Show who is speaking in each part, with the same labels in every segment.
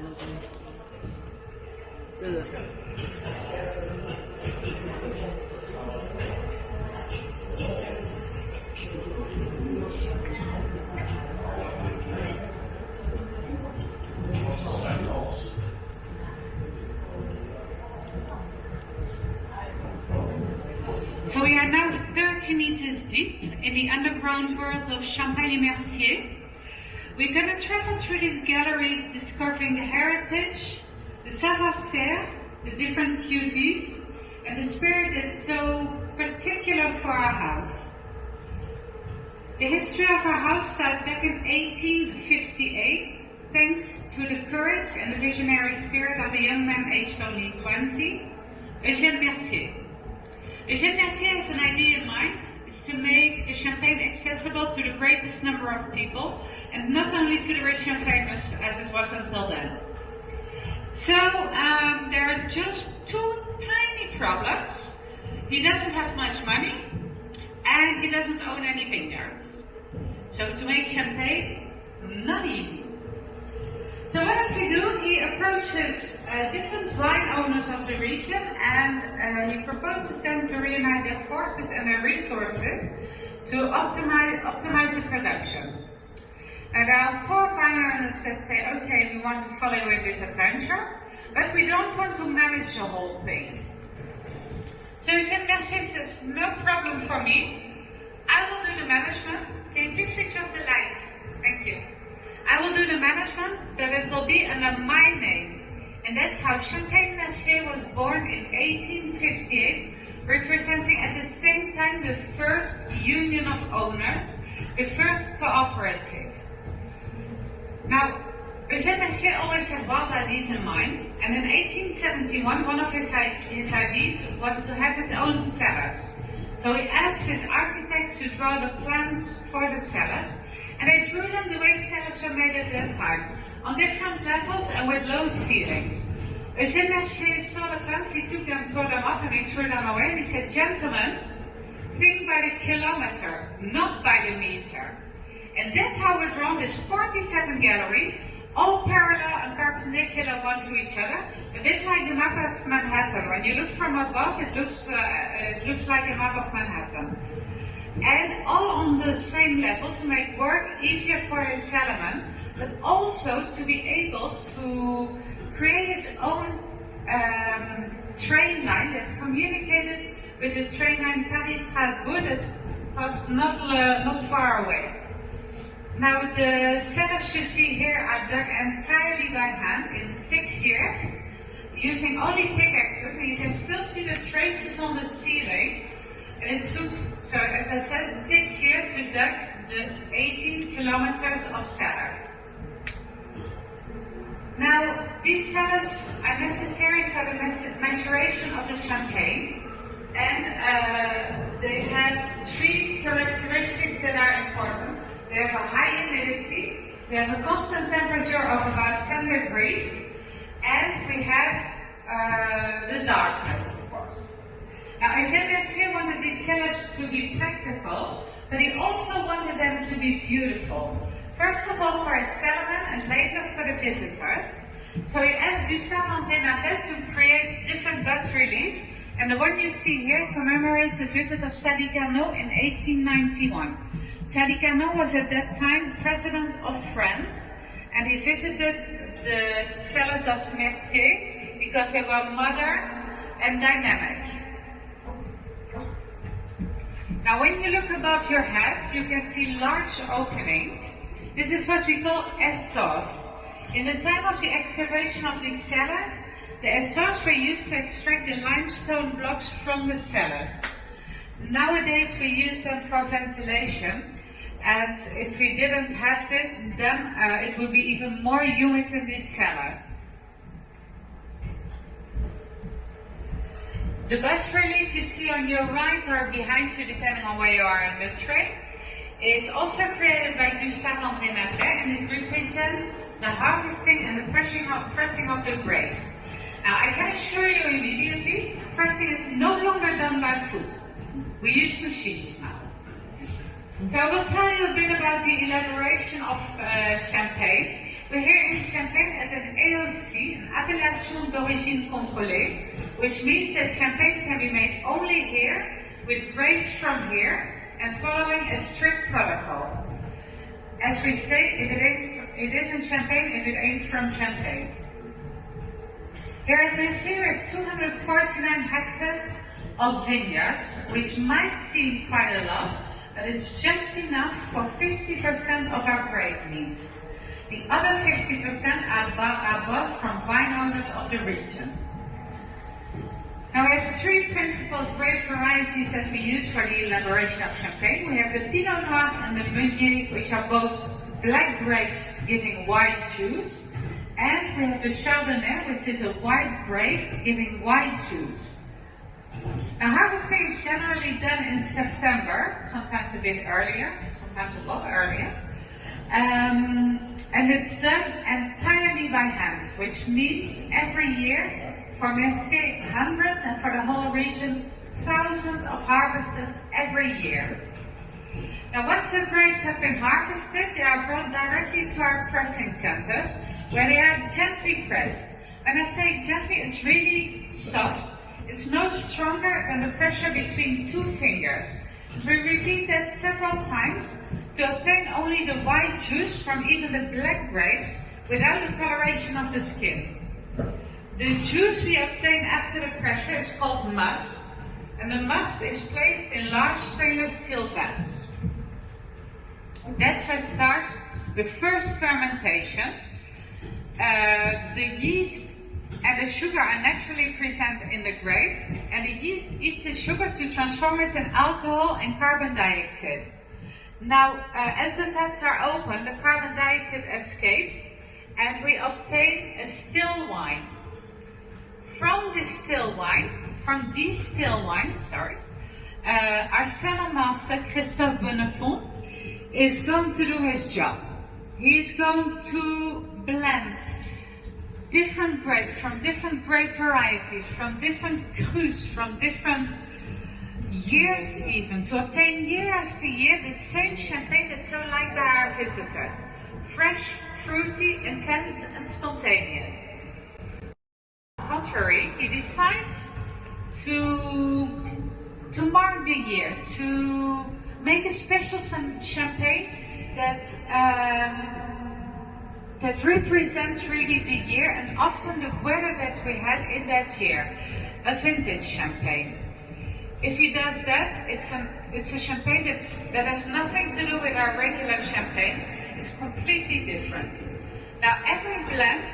Speaker 1: So we are now 30 meters deep in the underground world of Champagne-Mercier. We're going to travel through these galleries, discovering the heritage, the savoir-faire, the different cuvées, and the spirit that's so particular for our house. The history of our house starts back in 1858, thanks to the courage and the visionary spirit of a young man aged only 20, Eugène Mercier. Eugène Mercier has an idea in mind. It's to make the champagne accessible to the greatest number of people, and not only to the rich and famous as it was until then. So there are just two tiny problems. He doesn't have much money, and he doesn't own any vineyards. So to make champagne, not easy. So what does he do? He approaches different wine owners of the region, and he proposes them to reunite their forces and their resources to optimize the production. And there are 4 wine owners that say, okay, we want to follow you in this adventure, but we don't want to manage the whole thing. So Eugène Mercier says, no problem for me. I will do the management. Can you please switch off the light? Thank you. I will do the management, but it will be under my name. And that's how Champagne Mercier was born in 1858, representing at the same time the first union of owners, the first cooperative. Now, Eugène Mercier always had wild ideas in mind, and in 1871 one of his ideas was to have his own cellars. So he asked his architects to draw the plans for the cellars, and they drew them the way cellars were made at that time, on different levels and with low ceilings. Eugène Mercier saw the plans, he took them, tore them up, and he threw them away, and he said, gentlemen, think by the kilometer, not by the meter. And that's how we're drawn these 47 galleries, all parallel and perpendicular one to each other, a bit like the map of Manhattan. When you look from above, it looks like a map of Manhattan. And all on the same level to make work easier for his cellarman, but also to be able to create his own train line that's communicated with the train line Paris-Strasbourg that was not far away. Now the cellars you see here are dug entirely by hand in 6 years, using only pickaxes, and you can still see the traces on the ceiling. It took, so as I said, 6 years to dig the 18 kilometers of cellars. Now, these cellars are necessary for the maturation of the champagne, and they have 3 characteristics that are important. They have a high humidity, we have a constant temperature of about 10 degrees, and we have the darkness, of course. Now, Eugène Mercier wanted these cellars to be practical, but he also wanted them to be beautiful. First of all for his cellarmen and later for the visitors. So he asked Gustave-André Navet to create different bas-reliefs, and the one you see here commemorates the visit of Sadi Carnot in 1891. Sadi Carnot was at that time president of France, and he visited the cellars of Mercier because they were modern and dynamic. Now when you look above your head, you can see large openings. This is what we call essors. In the time of the excavation of these cellars, the essors were used to extract the limestone blocks from the cellars. Nowadays we use them for ventilation, as if we didn't have it, then it would be even more humid in these cellars. The bas-relief you see on your right or behind you, depending on where you are in the train, is also created by Gustave-André Navet, and it represents the harvesting and the pressing of the grapes. Now, I can assure you immediately, pressing is no longer done by foot. We use machines now. So I will tell you a bit about the elaboration of champagne. We're here in Champagne at an AOC appellation d'origine contrôlée, which means that champagne can be made only here, with grapes from here, and following a strict protocol. As we say, it isn't champagne if it ain't from Champagne. Here at Mercier we have 249 hectares of vineyards, which might seem quite a lot, but it's just enough for 50% of our grape needs. The other 50% are bought from vine owners of the region. Now we have three principal grape varieties that we use for the elaboration of champagne. We have the Pinot Noir and the Meunier, which are both black grapes giving white juice. And we have the Chardonnay, which is a white grape giving white juice. Now harvesting is generally done in September, sometimes a bit earlier, sometimes a lot earlier. And it's done entirely by hand, which means every year for Mercier hundreds and for the whole region thousands of harvesters every year. Now once the grapes have been harvested, they are brought directly to our pressing centers where they are gently pressed. When I say gently, it's really soft. It's no stronger than the pressure between two fingers. We repeat that several times to obtain only the white juice from even the black grapes without the coloration of the skin. The juice we obtain after the pressure is called must, and the must is placed in large stainless steel vats. That's where starts the first fermentation. The yeast and the sugar are naturally present in the grape, and the yeast eats the sugar to transform it in alcohol and carbon dioxide. Now, as the vats are open, the carbon dioxide escapes, and we obtain a still wine. From these still wines, our cellar master, Christophe Bonnefond, is going to do his job. He is going to blend different grapes from different grape varieties, from different crus, from different years even, to obtain year after year the same champagne that's so liked by our visitors. Fresh, fruity, intense and spontaneous. On the contrary, he decides to mark the year, to make a special champagne that represents really the year and often the weather that we had in that year, a vintage champagne. If he does that, it's a champagne that has nothing to do with our regular champagnes. It's completely different. Now every blend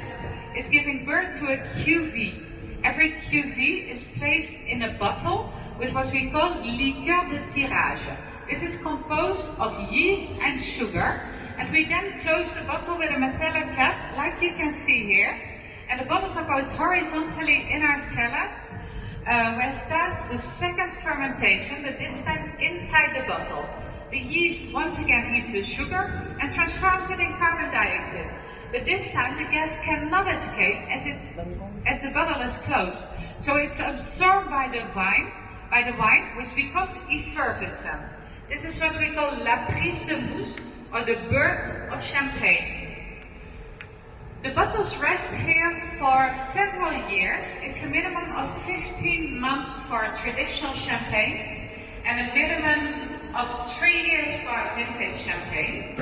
Speaker 1: is giving birth to a cuvée. Every cuvée is placed in a bottle with what we call liqueur de tirage. This is composed of yeast and sugar, and we then close the bottle with a metallic cap, like you can see here. And the bottles are posed horizontally in our cellars, where starts the second fermentation, but this time inside the bottle. The yeast once again heats the sugar and transforms it in carbon dioxide. But this time the gas cannot escape as the bottle is closed. So it's absorbed by the wine, which becomes effervescent. This is what we call la prise de mousse, or the birth of champagne. The bottles rest here for several years. It's a minimum of 15 months for traditional champagnes and a minimum of 3 years for vintage champagnes.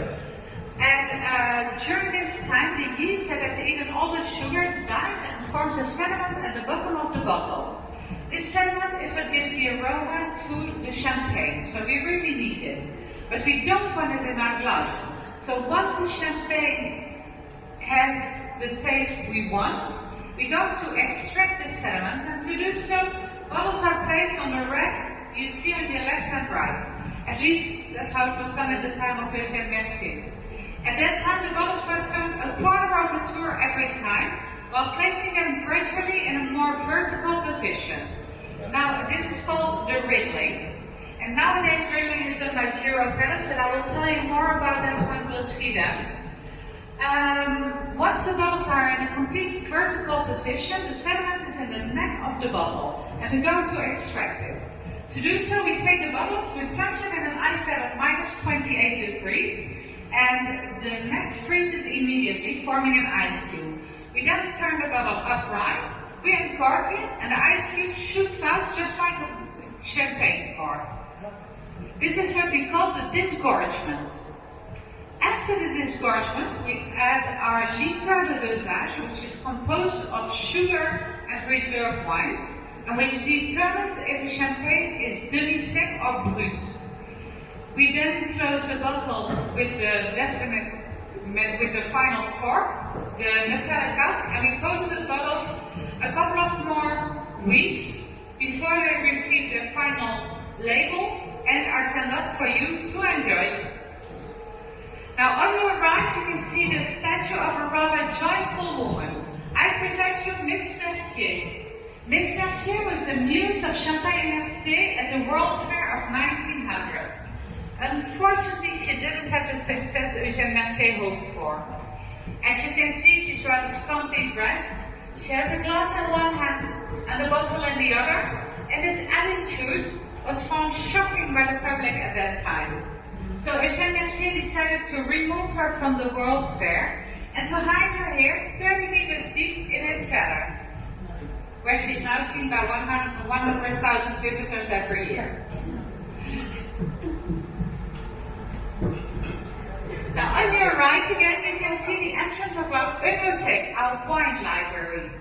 Speaker 1: And during this time, the yeast that has eaten all the sugar dies and forms a sediment at the bottom of the bottle. This sediment is what gives the aroma to the champagne, so we really need it. But we don't want it in our glass. So once the champagne has the taste we want, we go to extract the sediment, and to do so, bottles are placed on the racks you see on your left and right. At least that's how it was done at the time of Eugène Mercier. At that time, the bottles were turned a quarter of a tour every time, while placing them gradually in a more vertical position. Now, this is called the riddling. And nowadays, riddling is done by gyro pellets, but I will tell you more about that when we'll see them. Once the bottles are in a complete vertical position, the sediment is in the neck of the bottle, and we're going to extract it. To do so, we take the bottles, we plunge them in an ice bed of minus 28 degrees, and the neck freezes immediately, forming an ice cube. We then turn the bottle upright, we uncork it, and the ice cube shoots out just like a champagne cork. This is what we call the disgorgement. After the disgorgement, we add our liqueur de dosage, which is composed of sugar and reserve wines, and which determines if a champagne is demi-sec or brut. We then close the bottle with the final cork, the metallic cask, and we post the bottles a couple of more weeks before they receive the final label and are sent up for you to enjoy. Now on your right you can see the statue of a rather joyful woman. I present you Miss Mercier. Miss Mercier was the muse of Champagne-Mercier at the World's Fair of 1900. Unfortunately, she didn't have the success Eugène Mercier hoped for. As you can see, she's rather scantily dressed. She has a glass in one hand and a bottle in the other, and this attitude was found shocking by the public at that time. So Eugène Mercier decided to remove her from the World's Fair and to hide her here 30 meters deep in his cellars, where she's now seen by 100,000 visitors every year. Now on your right again, you can see the entrance of our bibliothèque, our wine library.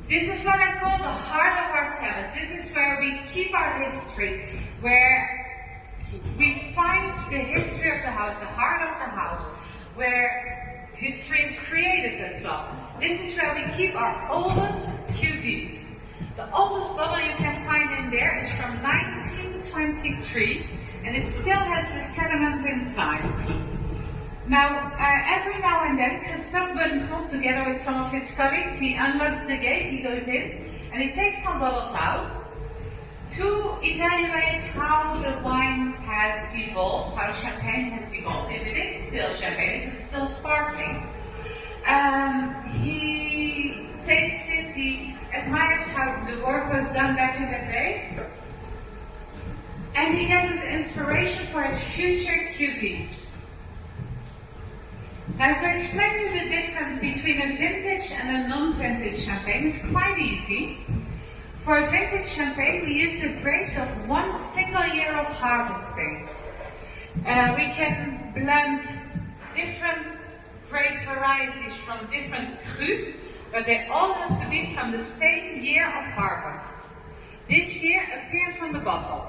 Speaker 1: This is what I call the heart of our cellars. This is where we keep our history, where we find the history of the house, the heart of the house, where history is created as well. This is where we keep our oldest cuvées. The oldest bottle you can find in there is from 1923, and it still has the sediment inside. Now, every now and then, Christophe Bonnefonds, together with some of his colleagues, he unlocks the gate, he goes in, and he takes some bottles out to evaluate how the wine has evolved, how champagne has evolved. If it is still champagne, is it still sparkling? He tastes it, he admires how the work was done back in the days, and he gets his inspiration for his future cuvées. Now, to explain you the difference between a vintage and a non-vintage champagne is quite easy. For a vintage champagne, we use the grapes of one single year of harvesting. We can blend different grape varieties from different crus, but they all have to be from the same year of harvest. This year appears on the bottle.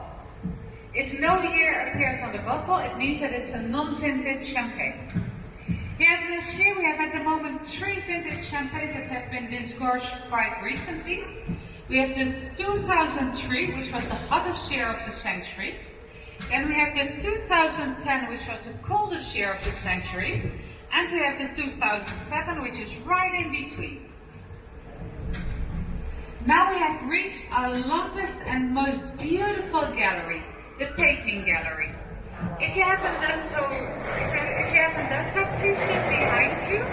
Speaker 1: If no year appears on the bottle, it means that it's a non-vintage champagne. Here at Mercier, we have at the moment 3 vintage champagnes that have been disgorged quite recently. We have the 2003, which was the hottest year of the century. Then we have the 2010, which was the coldest year of the century. And we have the 2007, which is right in between. Now we have reached our longest and most beautiful gallery, the painting gallery. If you haven't done so, please look behind you.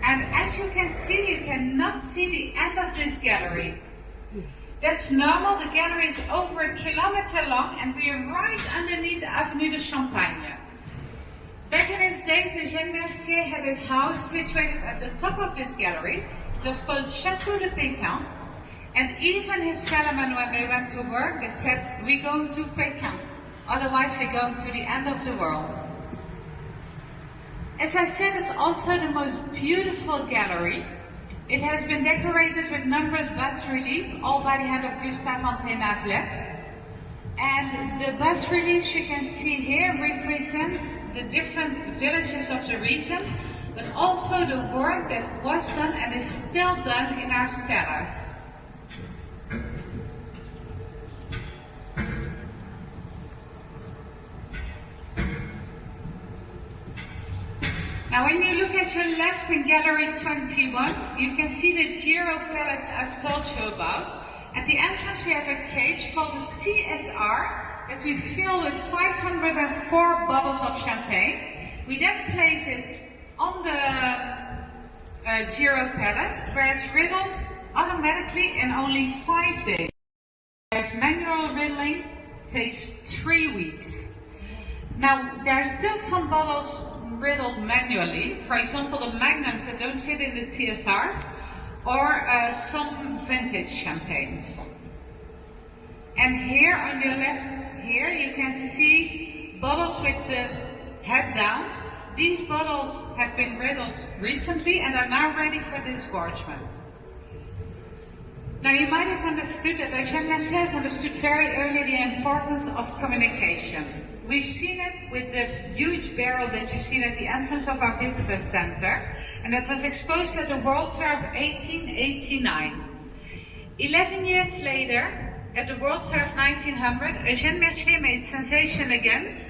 Speaker 1: And as you can see, you cannot see the end of this gallery. That's normal. The gallery is over a kilometer long, and we are right underneath the Avenue de Champagne. Back in his days, Eugène Mercier had his house situated at the top of this gallery, just called Château de Pékin. And even his cellarmen, when they went to work, they said, "We're going to Pékin, otherwise we're going to the end of the world." As I said, it's also the most beautiful gallery. It has been decorated with numerous bas-reliefs, all by the hand of Gustave André Navlet. And the bas-reliefs you can see here represent the different villages of the region, but also the work that was done and is still done in our cellars. Now when you look at your left in Gallery 21, you can see the Giro pallets I've told you about. At the entrance we have a cage called the TSR that we fill with 504 bottles of champagne. We then place it on the Giro pallet, where it's riddled automatically in only 5 days. Whereas manual riddling takes 3 weeks. Now there are still some bottles riddled manually. For example, the magnums that don't fit in the TSRs, or some vintage champagnes. And here on your left, here you can see bottles with the head down. These bottles have been riddled recently and are now ready for disgorgement. Now you might have understood that Eugène Mercier has understood very early the importance of communication. We've seen it with the huge barrel that you've seen at the entrance of our visitor center, and that was exposed at the World Fair of 1889. 11 years later, at the World Fair of 1900, Eugène Mercier made sensation again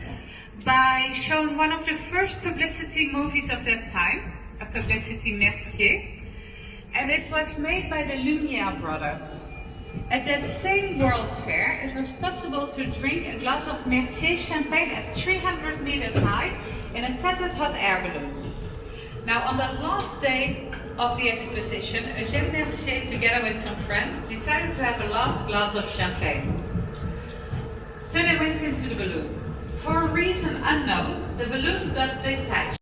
Speaker 1: by showing one of the first publicity movies of that time, a publicity Mercier, and it was made by the Lumiere brothers. At that same World Fair, it was possible to drink a glass of Mercier champagne at 300 meters high in a tattered hot air balloon. Now, on the last day of the exposition, Eugène Mercier, together with some friends, decided to have a last glass of champagne. So they went into the balloon. For a reason unknown, the balloon got detached.